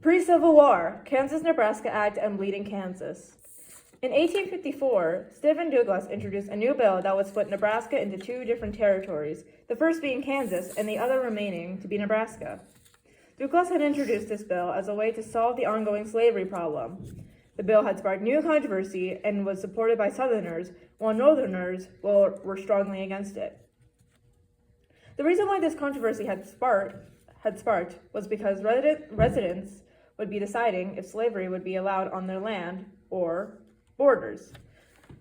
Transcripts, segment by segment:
Pre-Civil War, Kansas-Nebraska Act and Bleeding Kansas. In 1854, Stephen Douglas introduced a new bill that would split Nebraska into two different territories, the first being Kansas and the other remaining to be Nebraska. Douglas had introduced this bill as a way to solve the ongoing slavery problem. The bill had sparked new controversy and was supported by Southerners, while Northerners were strongly against it. The reason why this controversy had sparked was because residents would be deciding if slavery would be allowed on their land or borders.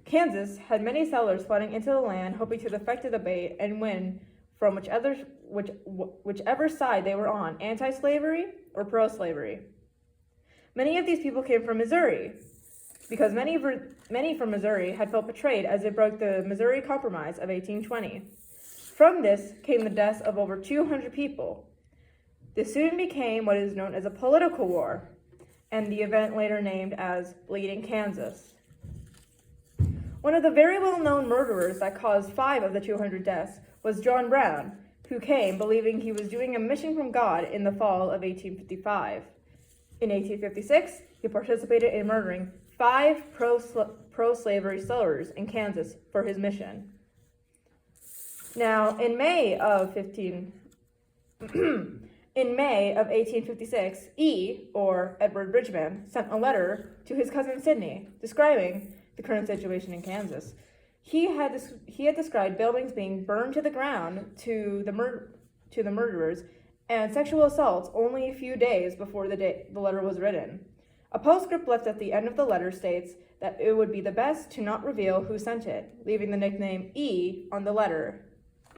Kansas had many settlers flooding into the land, hoping to defect the debate and win from whichever side they were on, anti-slavery or pro-slavery. Many of these people came from Missouri, because many from Missouri had felt betrayed as it broke the Missouri Compromise of 1820. From this came the deaths of over 200 people. This soon became what is known as a political war, and the event later named as Bleeding Kansas. One of the very well-known murderers that caused 5 of the 200 deaths was John Brown, who came believing he was doing a mission from God in the fall of 1855. In 1856, he participated in murdering 5 pro-slavery settlers in Kansas for his mission. Now, in May of 1856, E, or Edward Bridgman, sent a letter to his cousin Sidney describing the current situation in Kansas. He had described buildings being burned to the ground to the murderers and sexual assaults only a few days before the letter was written. A postscript left at the end of the letter states that it would be the best to not reveal who sent it, leaving the nickname E on the letter